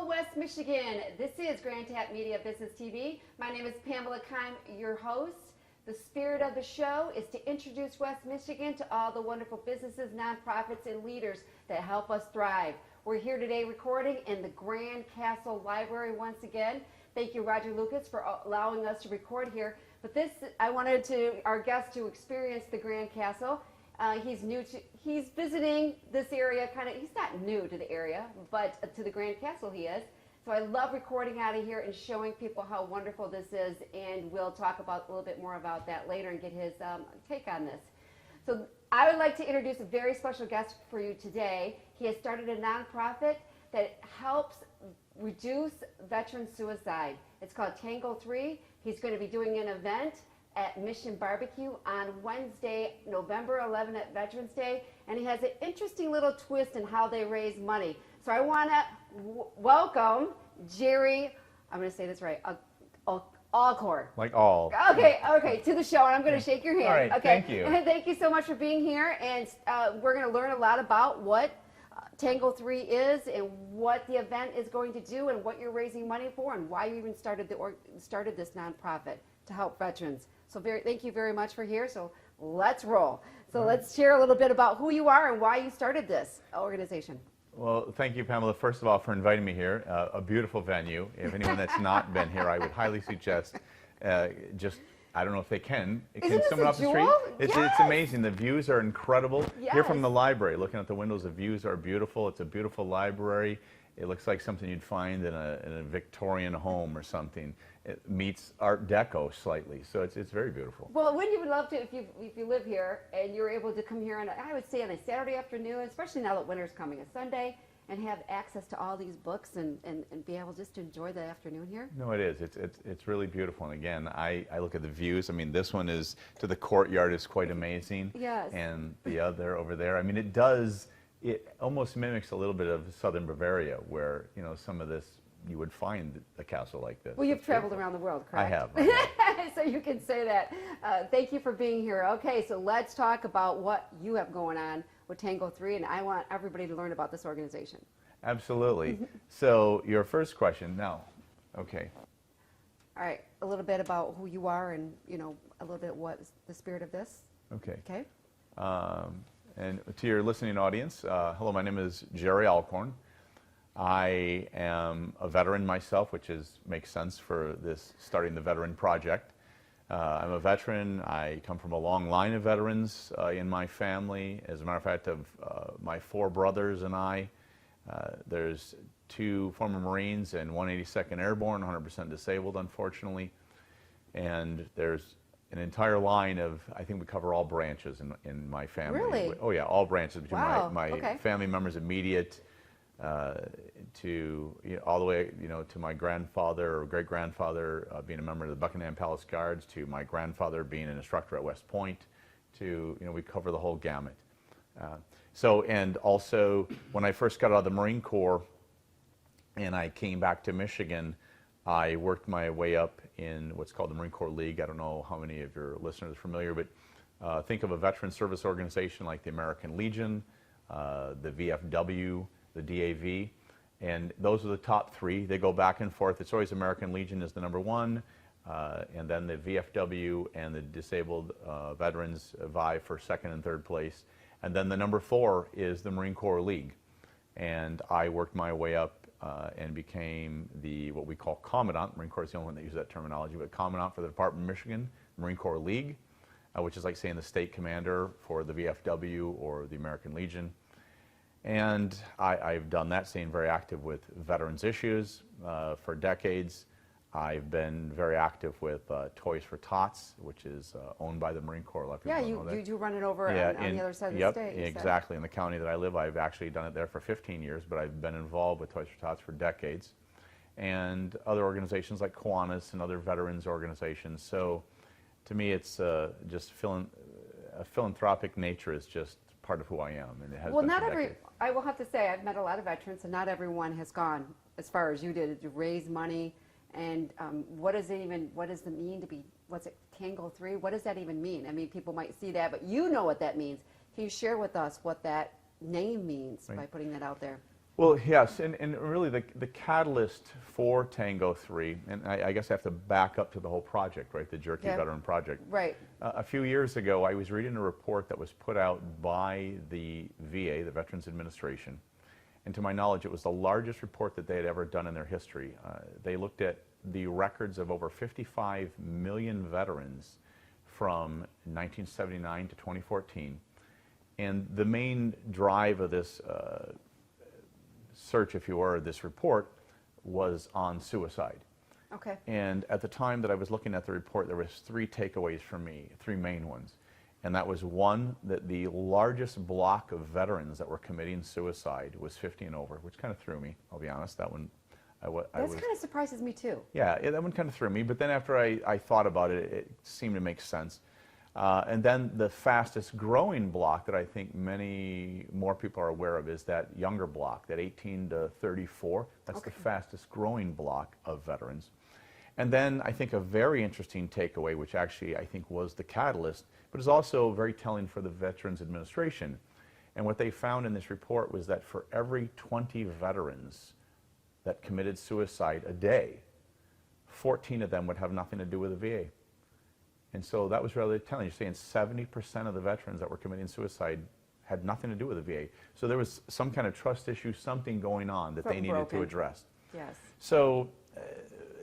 Hello, West Michigan. This is Grand Tap Media Business TV. My name is Pamela Keim, your host. The spirit of the show is to introduce West Michigan to all the wonderful businesses, nonprofits, and leaders that help us thrive. We're here today recording in the Grand Castle Library once again. Thank you, Roger Lucas, for allowing us to record here. But I wanted our guest to experience the Grand Castle. He's visiting this area he's not new to the area, but to the Grand Castle he is. So I love recording out of here and showing people how wonderful this is, and we'll talk a little bit more about that later and get his take on this. So I would like to introduce a very special guest for you today. He has started a nonprofit that helps reduce veteran suicide. It's called Tango 3. He's going to be doing an event at Mission Barbecue on Wednesday, November 11 at Veterans Day, and he has an interesting little twist in how they raise money. So I want to welcome Jerry, I'm going to say this right, Alcorn. Like all. Okay, to the show, and I'm going to shake your hand. All right, okay. thank you. Thank you so much for being here, and we're going to learn a lot about what Tango 3 is and what the event is going to do and what you're raising money for and why you even started this nonprofit to help veterans. So thank you very much for here. So let's roll. So let's share a little bit about who you are and why you started this organization. Well, thank you, Pamela, first of all, for inviting me here. A beautiful venue. If anyone that's not been here, I would highly suggest I don't know if they can. Someone off the street? It's amazing. The views are incredible. Yes. Here from the library, looking at the windows, the views are beautiful. It's a beautiful library. It looks like something you'd find in a Victorian home or something. It meets Art Deco slightly, so it's very beautiful. Well, wouldn't you love to, if you live here and you're able to come here on, I would say on a Saturday afternoon, especially now that winter's coming, a Sunday, and have access to all these books and be able just to enjoy the afternoon here? No, it is. It's really beautiful. And again, I look at the views. I mean, this one is to the courtyard is quite amazing. Yes. And the other over there, I mean, it almost mimics a little bit of southern Bavaria, where, some of this, you would find a castle like this. Well, you've traveled around the world, correct? I have. So you can say that. Thank you for being here. Okay, so let's talk about what you have going on with Tango 3, and I want everybody to learn about this organization. Absolutely. So your first question now, okay. All right, a little bit about who you are and, a little bit what is the spirit of this. Okay. Okay. And to your listening audience, hello, my name is Jerry Alcorn. I am a veteran myself, which makes sense for this starting the veteran project. I'm a veteran. I come from a long line of veterans in my family. As a matter of fact, of my 4 brothers and I, there's 2 former Marines and 182nd Airborne, 100% disabled, unfortunately. And there's an entire line of, I think we cover all branches in my family. Really? Oh yeah, all branches between my family members immediate to all the way to my grandfather or great grandfather being a member of the Buckingham Palace Guards, to my grandfather being an instructor at West Point, to we cover the whole gamut. And also when I first got out of the Marine Corps and I came back to Michigan, I worked my way up in what's called the Marine Corps League. I don't know how many of your listeners are familiar, but think of a veteran service organization like the American Legion, the VFW, the DAV, and those are the top 3. They go back and forth. It's always American Legion is the number 1, and then the VFW and the disabled veterans vie for 2nd and 3rd place. And then the number 4 is the Marine Corps League. And I worked my way up and became what we call Commandant. Marine Corps is the only one that uses that terminology, but Commandant for the Department of Michigan Marine Corps League, which is like saying the state commander for the VFW or the American Legion. And I've done that, staying very active with veterans issues for decades. I've been very active with Toys for Tots, which is owned by the Marine Corps. A lot of people don't know that. You do run it over on the other side of the state. Exactly. In the county that I live, I've actually done it there for 15 years, but I've been involved with Toys for Tots for decades. And other organizations like Kiwanis and other veterans organizations. So to me, it's just a philanthropic nature is just part of who I am, and it has been for decades. I will have to say, I've met a lot of veterans, and not everyone has gone as far as you did to raise money. And what does it mean to be, what's it, Tango 3? What does that even mean? I mean, people might see that, but you know what that means. Can you share with us what that name means by putting that out there? Well, yes, and really the catalyst for Tango 3, and I guess I have to back up to the whole project, right, the Jerky Okay. Veteran Project. Right. A few years ago, I was reading a report that was put out by the VA, the Veterans Administration, and to my knowledge, it was the largest report that they had ever done in their history. They looked at the records of over 55 million veterans from 1979 to 2014, and the main drive of this search, if you were, this report was on suicide. Okay. And at the time that I was looking at the report, there was three takeaways for me, three main ones. And that was one, that the largest block of veterans that were committing suicide was 50 and over, which kind of threw me, I'll be honest. That one, That kind of surprises me too. yeah, that one kind of threw me. But then after I thought about it, it seemed to make sense. And then the fastest growing block that I think many more people are aware of is that younger block, that 18 to 34. That's Okay. the fastest growing block of veterans. And then I think a very interesting takeaway, which actually I think was the catalyst, but is also very telling for the Veterans Administration. And what they found in this report was that for every 20 veterans that committed suicide a day, 14 of them would have nothing to do with the VA. And so that was really telling. You're saying 70% of the veterans that were committing suicide had nothing to do with the VA. So there was some kind of trust issue, something going on that they Something needed broken. to address. Yes. So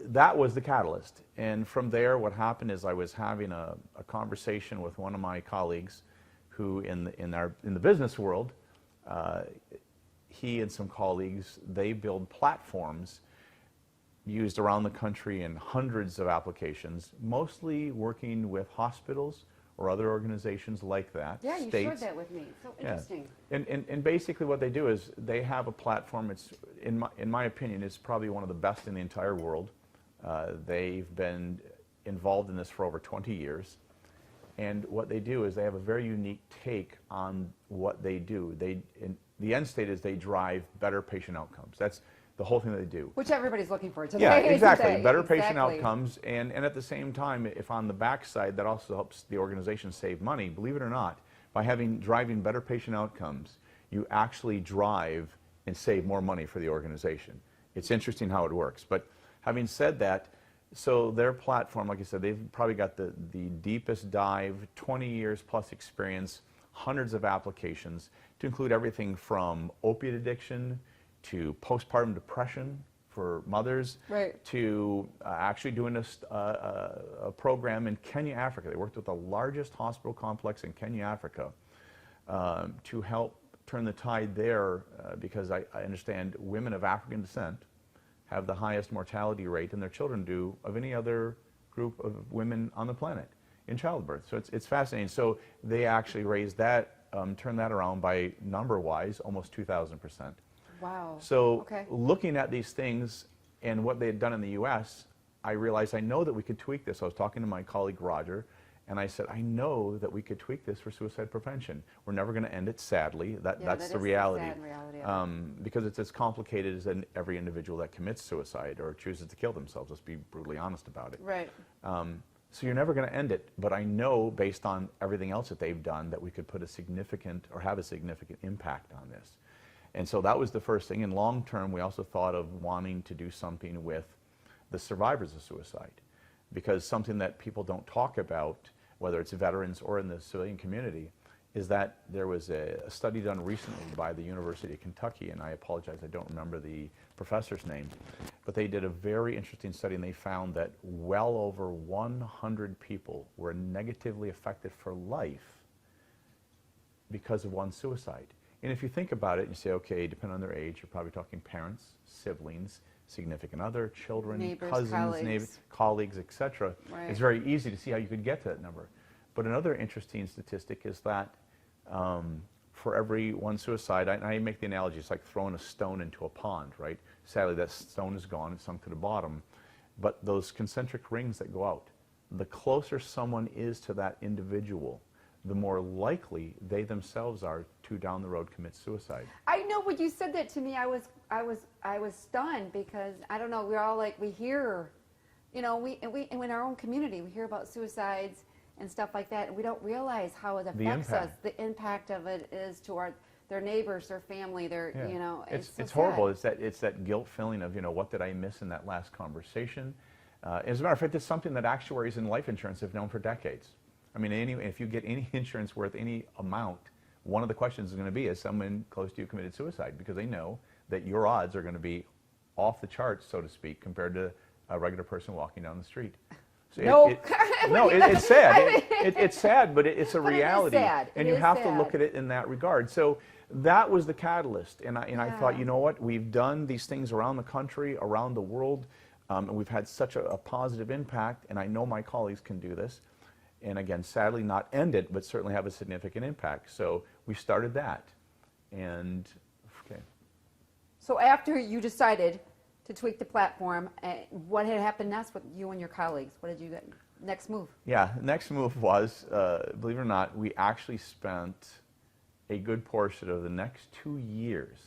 that was the catalyst. And from there, what happened is I was having a conversation with one of my colleagues who in the business world, he and some colleagues, they build platforms used around the country in hundreds of applications, mostly working with hospitals or other organizations like that. Yeah, you states. shared that with me. So interesting. And basically what they do is they have a platform. It's in my opinion, it's probably one of the best in the entire world. They've been involved in this for over 20 years. And what they do is they have a very unique take on what they do. The end state is they drive better patient outcomes. That's the whole thing that they do. Which everybody's looking for today. Yeah, isn't exactly. it? Better patient Exactly. outcomes, and at the same time, if on the backside that also helps the organization save money, believe it or not, by driving better patient outcomes, you actually drive and save more money for the organization. It's interesting how it works. But having said that, so their platform, like I said, they've probably got the deepest dive, 20 years plus experience, hundreds of applications, to include everything from opiate addiction to postpartum depression for mothers, Right. to actually doing a program in Kenya, Africa. They worked with the largest hospital complex in Kenya, Africa, to help turn the tide there, because I understand women of African descent have the highest mortality rate, and their children do, of any other group of women on the planet in childbirth. So it's fascinating. So they actually raised that, turned that around by number-wise, almost 2,000%. Wow. So Okay. looking at these things and what they had done in the U.S., I realized I know that we could tweak this. I was talking to my colleague Roger, and I said, I know that we could tweak this for suicide prevention. We're never going to end it, sadly. That's that the is the reality. sad reality of it. Because it's as complicated as every individual that commits suicide or chooses to kill themselves. Let's be brutally honest about it. Right. So you're never going to end it, but I know based on everything else that they've done that we could put a significant or have a significant impact on this. And so that was the first thing. In long term, we also thought of wanting to do something with the survivors of suicide, because something that people don't talk about, whether it's veterans or in the civilian community, is that there was a study done recently by the University of Kentucky, and I apologize, I don't remember the professor's name, but they did a very interesting study, and they found that well over 100 people were negatively affected for life because of one suicide. And if you think about it, you say, okay, depending on their age, you're probably talking parents, siblings, significant other, children, Neighbors, cousins, colleagues. neighbors, colleagues, etc. Right. It's very easy to see how you could get to that number. But another interesting statistic is that for every one suicide, I make the analogy, it's like throwing a stone into a pond, right? Sadly, that stone is gone, it's sunk to the bottom. But those concentric rings that go out, the closer someone is to that individual, the more likely they themselves are to down the road commit suicide. I know when you said that to me, I was stunned, because I don't know, we're all like, we hear, you know, and in our own community, we hear about suicides and stuff like that, and we don't realize how it affects us. The impact of it is to their neighbors, their family, their, Yeah. you know, It's so horrible. sad. It's that guilt feeling of, what did I miss in that last conversation? As a matter of fact, it's something that actuaries in life insurance have known for decades. I mean, if you get any insurance worth any amount, one of the questions is going to be, has someone close to you committed suicide? Because they know that your odds are going to be off the charts, so to speak, compared to a regular person walking down the street. So it's sad. It's sad, but it's a reality. It is sad. And It you is have to sad. look at it in that regard. So that was the catalyst. And I thought, you know what? We've done these things around the country, around the world, and we've had such a positive impact, and I know my colleagues can do this. And again, sadly not end it, but certainly have a significant impact. So we started that. And, okay. So after you decided to tweak the platform, what had happened next with you and your colleagues? What did you get? Next move? Yeah, the next move was, believe it or not, we actually spent a good portion of the next 2 years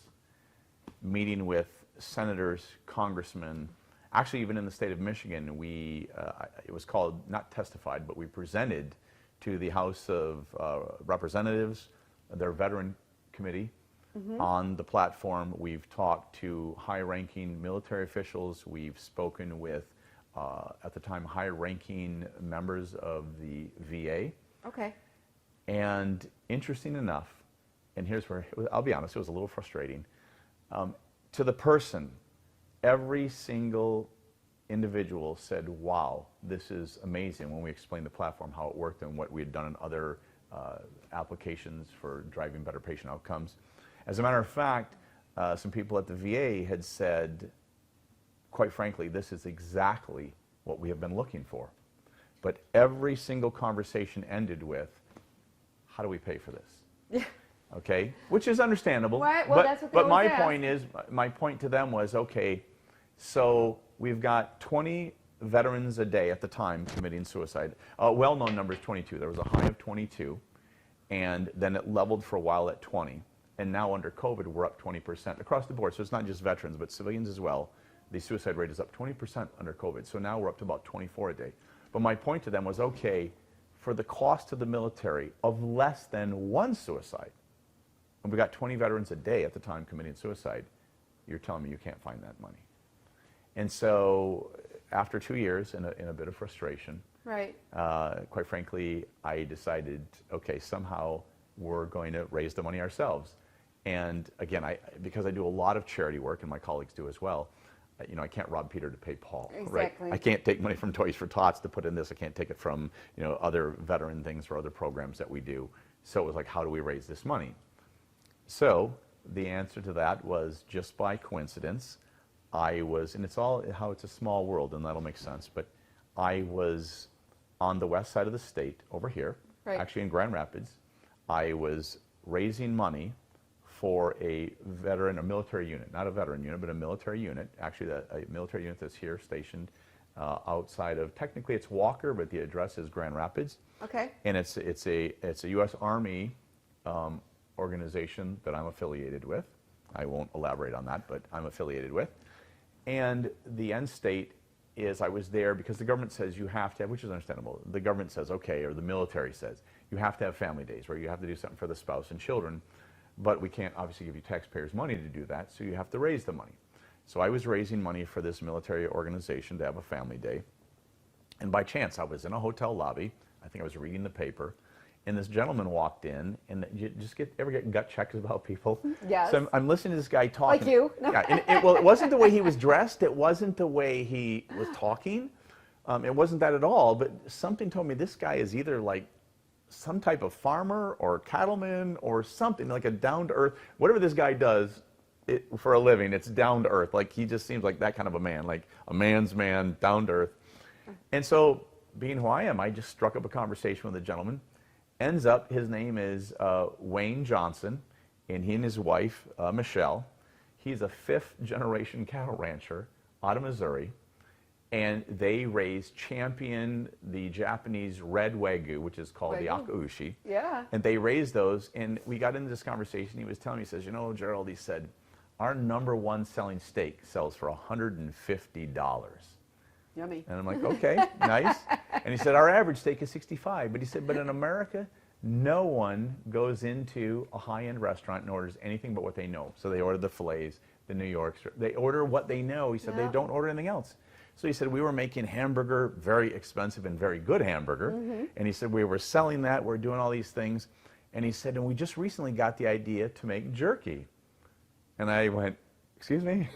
meeting with senators, congressmen. Actually, even in the state of Michigan, it was called, not testified, but we presented to the House of Representatives, their veteran committee, on the platform. We've talked to high-ranking military officials. We've spoken with, at the time, high-ranking members of the VA. Okay. And interesting enough, and here's where, I'll be honest, it was a little frustrating. To the person, every single individual said, wow, this is amazing, when we explained the platform, how it worked, and what we had done in other applications for driving better patient outcomes. As a matter of fact, some people at the VA had said, quite frankly, this is exactly what we have been looking for. But every single conversation ended with, how do we pay for this? Yeah. Okay, which is understandable. Right, well, that's what they but my always ask. point is, my point to them was, okay, so we've got 20 veterans a day at the time committing suicide. Well-known number is 22. There was a high of 22, and then it leveled for a while at 20. And now under COVID, we're up 20% across the board. So it's not just veterans, but civilians as well. The suicide rate is up 20% under COVID. So now we're up to about 24 a day. But my point to them was, okay, for the cost to the military of less than one suicide, and we got 20 veterans a day at the time committing suicide, you're telling me you can't find that money. And so after 2 years, in a bit of frustration, Right. quite frankly, I decided, okay, somehow we're going to raise the money ourselves. And again, because I do a lot of charity work, and my colleagues do as well, I can't rob Peter to pay Paul. Exactly. Right? I can't take money from Toys for Tots to put in this. I can't take it from other veteran things or other programs that we do. So it was like, how do we raise this money? So the answer to that was, just by coincidence, and it's all how it's a small world, and that'll make sense, but I was on the west side of the state over here, Right. actually in Grand Rapids. I was raising money for a military unit, not a veteran unit, but a military unit, actually a military unit that's here stationed outside of, technically it's Walker, but the address is Grand Rapids. Okay. And it's a U.S. Army organization that I'm affiliated with. I won't elaborate on that, but I'm affiliated with. And the end state is, I was there because the government says you have to have, which is understandable, the government says, okay, or the military says, you have to have family days where you have to do something for the spouse and children, but we can't obviously give you taxpayers' money to do that, so you have to raise the money. So I was raising money for this military organization to have a family day. And by chance, I was in a hotel lobby. I think I was reading the paper. And this gentleman walked in, and you just ever get gut checks about people? Yes. So I'm listening to this guy talking. Like you. Yeah, and it wasn't the way he was dressed. It wasn't the way he was talking. It wasn't that at all. But something told me this guy is either like some type of farmer or cattleman or something, like a down-to-earth. Whatever this guy does for a living, it's down-to-earth. Like, he just seems like that kind of a man, like a man's man, down-to-earth. And so, being who I am, I just struck up a conversation with a gentleman. Ends up, his name is Wayne Johnson, and he and his wife, Michelle. He's a fifth-generation cattle rancher out of Missouri, and they champion the Japanese red Wagyu, which is called the Akaushi. Yeah. And they raised those, and we got into this conversation. He was telling me, he says, Gerald, he said, our #1 selling steak sells for $150. Yummy. And I'm like, okay, nice. And he said, our average steak is $65. But he said, but in America, no one goes into a high-end restaurant and orders anything but what they know. So they order the fillets, the New Yorks. They order what they know. He said they don't order anything else. So he said we were making hamburger, very expensive and very good hamburger. And he said we were selling that. We're doing all these things. And he said, and we just recently got the idea to make jerky. And I went, excuse me?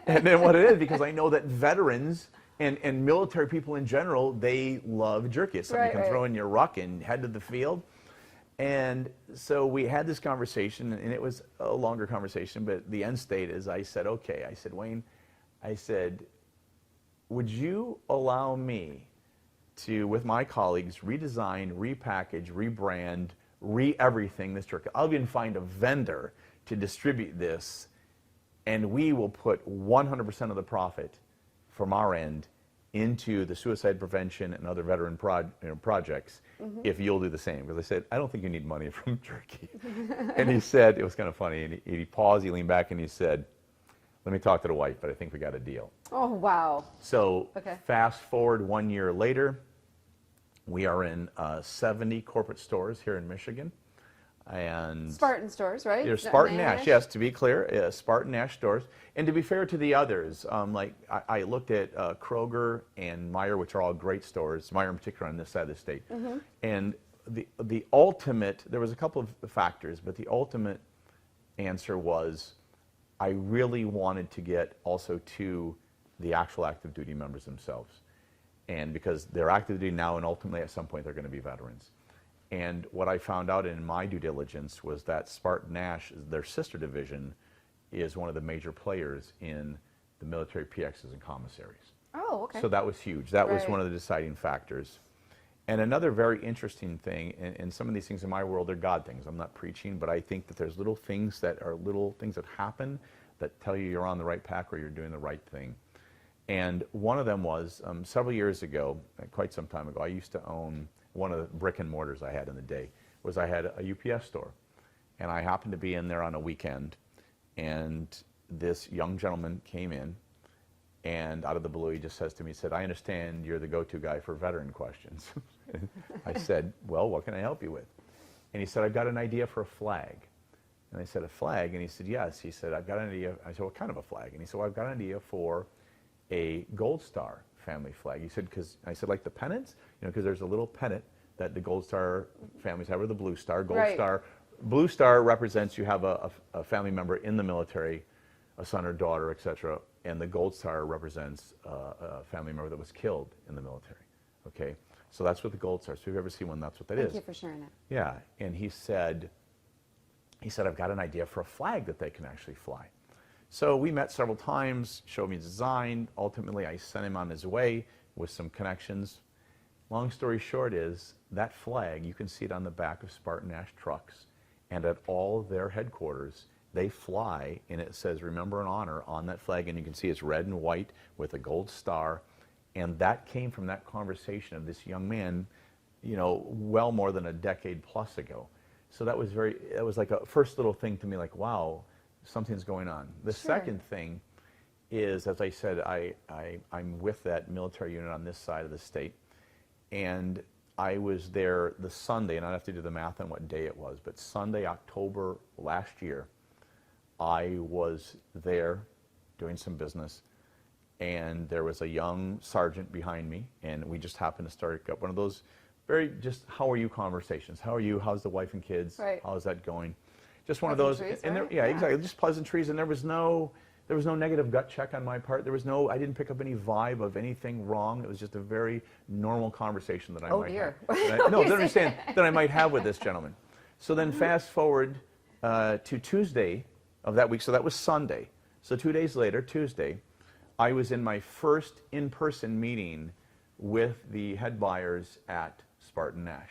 And then what it is, because I know that veterans and military people in general, they love jerky. It's something you can throw in your ruck and head to the field. And so we had this conversation, and it was a longer conversation, but the end state is I said, okay. I said, Wayne, I said, would you allow me to, with my colleagues, redesign, repackage, rebrand, everything this jerky? I'll even find a vendor to distribute this, and we will put 100% of the profit from our end into the suicide prevention and other veteran projects if you'll do the same. Because I said, I don't think you need money from jerky. And he said, it was kind of funny, and he paused, he leaned back, and he said, let me talk to the wife, but I think we got a deal. Oh, wow. So fast forward 1 year later, we are in 70 corporate stores here in Michigan. And Spartan stores, right? There's SmartNash, yes, to be clear, SmartNash stores. And to be fair to the others, like I looked at Kroger and Meijer, which are all great stores, Meijer in particular on this side of the state. And the ultimate, there was a couple of factors, but the ultimate answer was I really wanted to get also to the actual active duty members themselves. And because they're active duty now, and ultimately at some point they're going to be veterans. And what I found out in my due diligence was that SmartNash, their sister division, is one of the major players in the military PXs and commissaries. Oh, okay. So that was huge. That was one of the deciding factors. And another very interesting thing, and some of these things in my world are God things. I'm not preaching, but I think that there's little things that happen that tell you you're on the right path or you're doing the right thing. And one of them was several years ago, quite some time ago, I used to own one of the brick and mortars I had in the day, was I had a UPS store. And I happened to be in there on a weekend, and this young gentleman came in, and out of the blue he just says to me, he said, I understand you're the go-to guy for veteran questions. I said, well, what can I help you with? And he said, I've got an idea for a flag. And I said, a flag? And he said, yes. He said, I've got an idea. I said, what kind of a flag? And he said, well, I've got an idea for a Gold Star family flag. He said, because I said, like the pennants, because there's a little pennant that the Gold Star families have, or the Blue Star. Star, Blue Star represents you have a family member in the military, a son or daughter, etc. And the Gold Star represents a family member that was killed in the military. Okay, so that's what the Gold Star. So if you've ever seen one, that's what that is. Thank you for sharing that. Yeah, and he said, I've got an idea for a flag that they can actually fly. So we met several times, showed me design. Ultimately, I sent him on his way with some connections. Long story short is, that flag, you can see it on the back of SmartNash trucks, and at all their headquarters, they fly, and it says remember and honor on that flag, and you can see it's red and white with a gold star. And that came from that conversation of this young man, well more than a decade plus ago. So that was it was like a first little thing to me, like, wow, something's going on. The second thing is, as I said, I'm with that military unit on this side of the state, and I was there the Sunday, and I'd have to do the math on what day it was, but Sunday, October last year, I was there doing some business, and there was a young sergeant behind me, and we just happened to start up one of those very just how are you conversations. How are you? How's the wife and kids? How's that going? Just one of those, and there, exactly, just pleasantries, and there was no negative gut check on my part. I didn't pick up any vibe of anything wrong. It was just a very normal conversation that I might have. No, don't understand that I might have with this gentleman. So then fast forward to Tuesday of that week. So that was Sunday. So 2 days later, Tuesday, I was in my first in-person meeting with the head buyers at SmartNash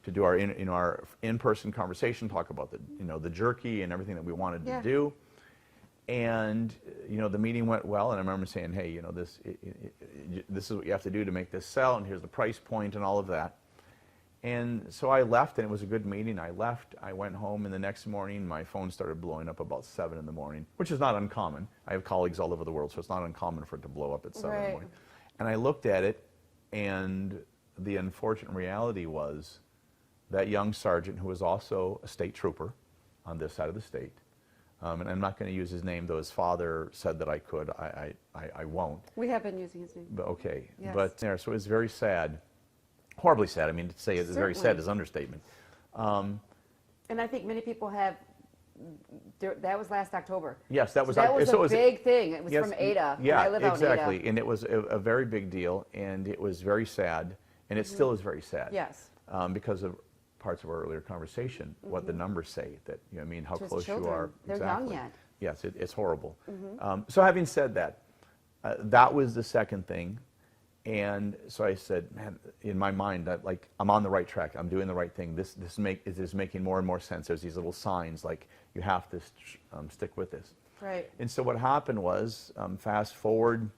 to do our in-person conversation, talk about the jerky and everything that we wanted to do. And the meeting went well, and I remember saying, hey, this is what you have to do to make this sell, and here's the price point and all of that. And so I left, and it was a good meeting. I left, I went home, and the next morning my phone started blowing up about 7 in the morning, which is not uncommon. I have colleagues all over the world, so it's not uncommon for it to blow up at 7 in the morning. And I looked at it, and the unfortunate reality was that young sergeant who was also a state trooper on this side of the state. And I'm not going to use his name, though his father said that I could. I won't. We have been using his name. But okay. Yes. But there, so it was very sad, horribly sad. I mean, to say it's very sad is understatement. And I think many people have. That was last October. Yes, that was. So that was so a big thing. It was yes, from Ada. Yeah, I live out in exactly. Ada. And it was a very big deal, and it was very sad, and it still is very sad. Yes. Because of parts of our earlier conversation, what the numbers say, that, you know, I mean, how To his close children. you are. They're young yet. Yes, it's horrible. So having said that, that was the second thing. And so I said, man, in my mind, that like I'm on the right track. I'm doing the right thing. This is making more and more sense. There's these little signs like you have to stick with this. Right. And so what happened was, fast forward,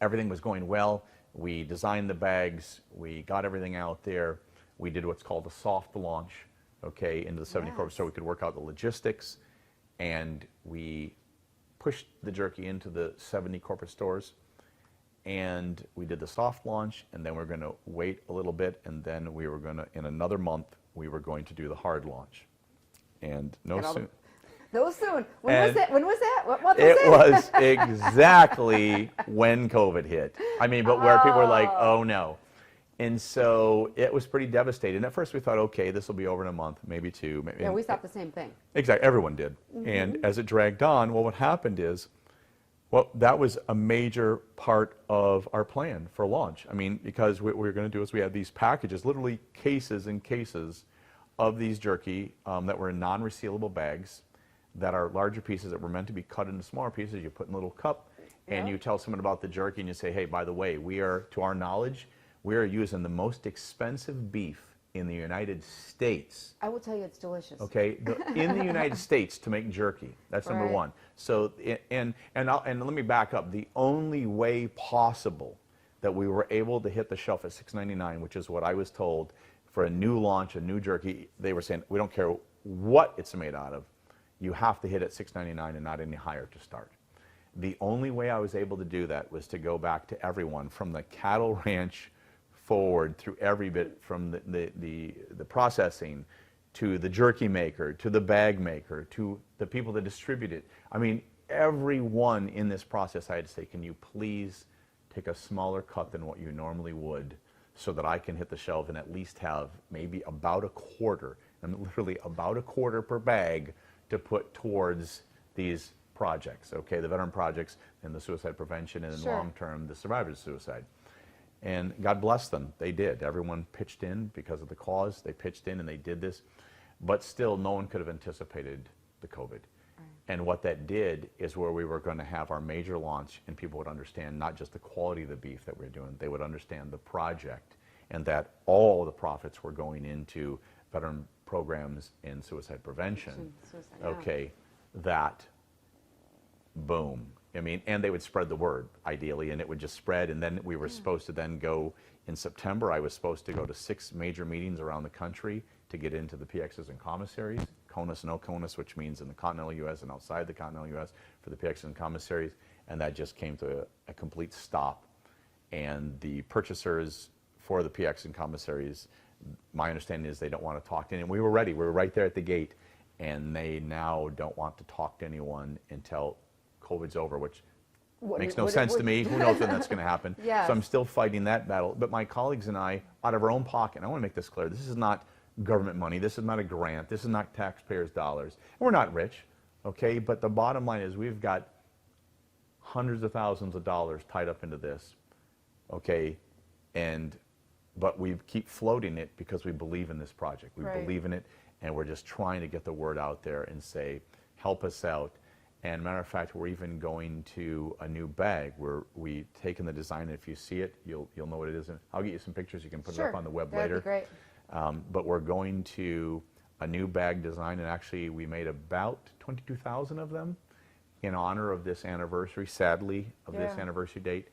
everything was going well. We designed the bags. We got everything out there. We did what's called a soft launch, okay, into the 70 corporate store. We could work out the logistics, and we pushed the jerky into the 70 corporate stores. And we did the soft launch, and then we're going to wait a little bit, and then we were going to, in another month, we were going to do the hard launch. And no soon. Those soon. When was that? When was that? What month was It it? was exactly when COVID hit. I mean, but where people were like, oh no. And so it was pretty devastating. At first we thought, okay, this will be over in a month, maybe two. Maybe, Yeah, we thought the same thing. Exactly, everyone did. And as it dragged on, well, what happened is, well, that was a major part of our plan for launch. I mean, because what we were going to do is we had these packages, literally cases and cases of these jerky that were in non-resealable bags that are larger pieces that were meant to be cut into smaller pieces. You put in a little cup, and you tell someone about the jerky, and you say, hey, by the way, we are, to our knowledge, we are using the most expensive beef in the United States. I will tell you it's delicious. Okay, in the United States to make jerky. That's number Right. one. So, and let me back up. The only way possible that we were able to hit the shelf at $6.99, which is what I was told for a new launch, a new jerky, they were saying, we don't care what it's made out of, you have to hit at $6.99 and not any higher to start. The only way I was able to do that was to go back to everyone from the cattle ranch forward through every bit, from the processing to the jerky maker, to the bag maker, to the people that distribute it. I mean, everyone in this process, I had to say, can you please take a smaller cut than what you normally would so that I can hit the shelf and at least have maybe about a quarter, and literally about a quarter per bag to put towards these projects, okay, the veteran projects and the suicide prevention, and in long term, the survivors of suicide. And God bless them, they did. Everyone pitched in because of the cause. They pitched in and they did this. But still, no one could have anticipated the COVID. Right. And what that did is where we were going to have our major launch, and people would understand not just the quality of the beef that we're doing, they would understand the project, and that all the profits were going into veteran programs in suicide prevention. Okay, that, boom. I mean, and they would spread the word, ideally, and it would just spread, and then we were supposed to then go, in September, I was supposed to go to 6 major meetings around the country to get into the PXs and commissaries, CONUS and OCONUS, which means in the continental U.S. and outside the continental U.S. for the PXs and commissaries, and that just came to a complete stop. And the purchasers for the PX and commissaries, my understanding is they don't want to talk to anyone. We were ready, we were right there at the gate, and they now don't want to talk to anyone until COVID's over, which makes no sense to me. Who knows when that's going to happen? Yes. So I'm still fighting that battle. But my colleagues and I, out of our own pocket, and I want to make this clear, this is not government money, this is not a grant, this is not taxpayers' dollars. We're not rich, okay? But the bottom line is we've got hundreds of thousands of dollars tied up into this, okay? But we keep floating it because we believe in this project. We believe in it, and we're just trying to get the word out there and say, help us out. And matter of fact, we're even going to a new bag where we've taken the design, and if you see it, you'll know what it is. And I'll get you some pictures. You can put it up on the web later. That'd be great. But we're going to a new bag design, and actually we made about 22,000 of them in honor of this anniversary, sadly, of this anniversary date.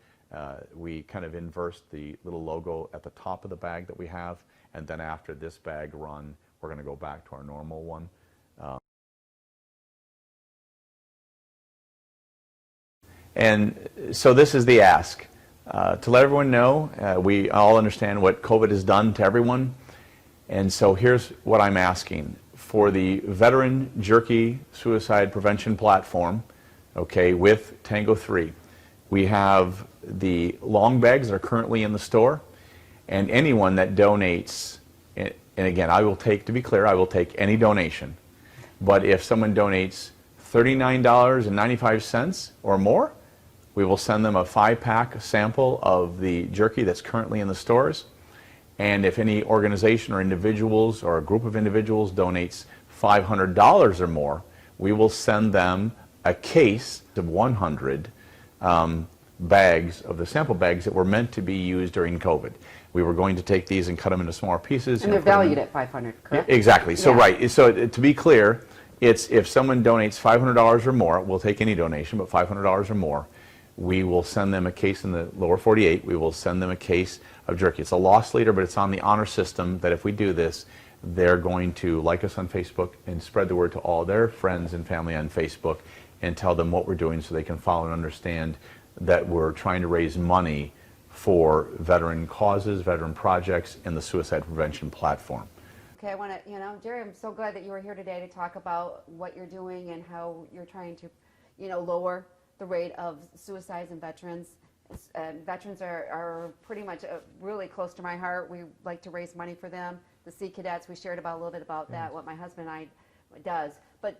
We kind of inversed the little logo at the top of the bag that we have, and then after this bag run, we're going to go back to our normal one. And so this is the ask. To let everyone know, we all understand what COVID has done to everyone. And so here's what I'm asking. For the Veteran Jerky Suicide Prevention Platform, okay, with Tango 3, we have the long bags that are currently in the store, and anyone that donates, and again, I will take, to be clear, I will take any donation, but if someone donates $39.95 or more, we will send them a 5-pack sample of the jerky that's currently in the stores. And if any organization or individuals or a group of individuals donates $500 or more, we will send them a case of 100 bags of the sample bags that were meant to be used during COVID. We were going to take these and cut them into smaller pieces. And they're valued at $500, correct? Exactly. So right. So to be clear, it's if someone donates $500 or more, we'll take any donation, but $500 or more, we will send them a case in the lower 48. We will send them a case of jerky. It's a loss leader, but it's on the honor system that if we do this, they're going to like us on Facebook and spread the word to all their friends and family on Facebook and tell them what we're doing so they can follow and understand that we're trying to raise money for veteran causes, veteran projects, and the suicide prevention platform. Okay, I want to, Jerry, I'm so glad that you were here today to talk about what you're doing and how you're trying to, lower the rate of suicides in veterans. Veterans are pretty much really close to my heart. We like to raise money for them. The Sea Cadets, we shared about a little bit about that, what my husband and I does. But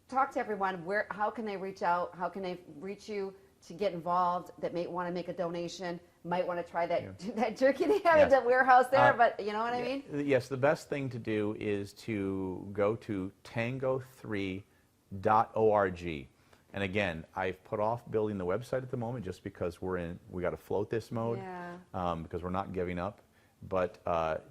talk to everyone, how can they reach out? How can they reach you to get involved, that may want to make a donation, might want to try that jerky they have at the warehouse there, but you know what I mean? Yes, the best thing to do is to go to tango3.org. And again, I've put off building the website at the moment just because we got to float this mode, because we're not giving up. But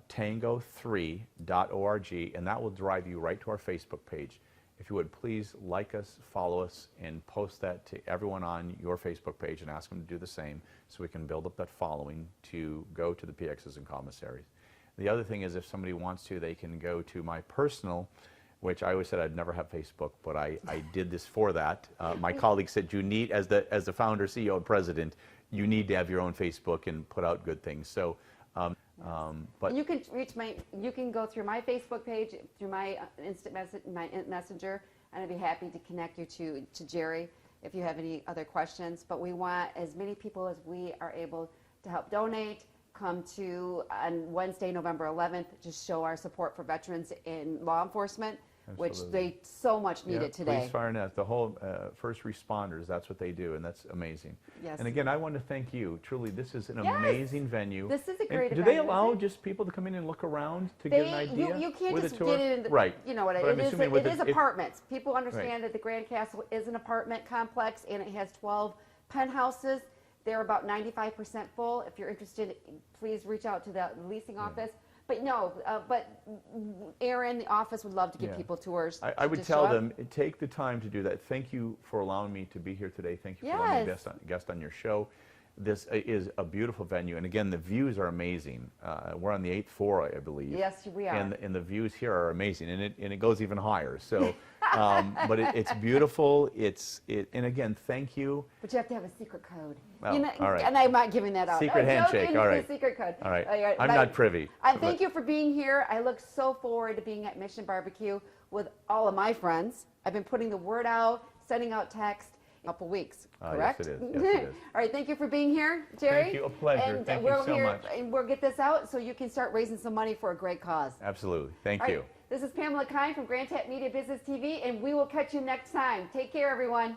tango3.org, and that will drive you right to our Facebook page. If you would please like us, follow us, and post that to everyone on your Facebook page and ask them to do the same so we can build up that following to go to the PXs and commissaries. The other thing is if somebody wants to, they can go to my personal, which I always said I'd never have Facebook, but I did this for that. My colleague said you need, as the founder, CEO, and president, you need to have your own Facebook and put out good things. So, but you can you can go through my Facebook page, through my instant messenger, and I'd be happy to connect you to Jerry if you have any other questions. But we want as many people as we are able to help donate. Come to on Wednesday, November 11th, to show our support for veterans in law enforcement, which they so much needed today. Police, fire, and the whole first responders, that's what they do, and that's amazing. Yes. And again, I want to thank you. Truly, this is an amazing venue. This is a great event. Do they allow just people to come in and look around to get an idea? You can't with just a tour? get in. Right. You know what it is. It is apartments. People understand that the Grand Castle is an apartment complex, and it has 12 penthouses. They're about 95% full. If you're interested, please reach out to the leasing office. But no, but Aaron, the office would love to give people tours. I would tell them, take the time to do that. Thank you for allowing me to be here today. Thank you for allowing me to guest on your show. This is a beautiful venue. And again, the views are amazing. We're on the 8th floor, I believe. Yes, we are. And the views here are amazing. And it goes even higher. So, but it's beautiful. And again, thank you. But you have to have a secret code. Oh, all right. And I'm not giving that out. Secret handshake. All right. Secret code. All right. I'm not privy. Thank you for being here. I look so forward to being at Mission Barbecue with all of my friends. I've been putting the word out, sending out text in a couple weeks. Correct? Yes, it is. Yes, it is. All right. Thank you for being here, Jerry. Thank you. A pleasure. And thank you so much. And we'll get this out so you can start raising some money for a great cause. Absolutely. Thank you. This is Pamela Keim from Grand Tap Media Business TV, and we will catch you next time. Take care, everyone.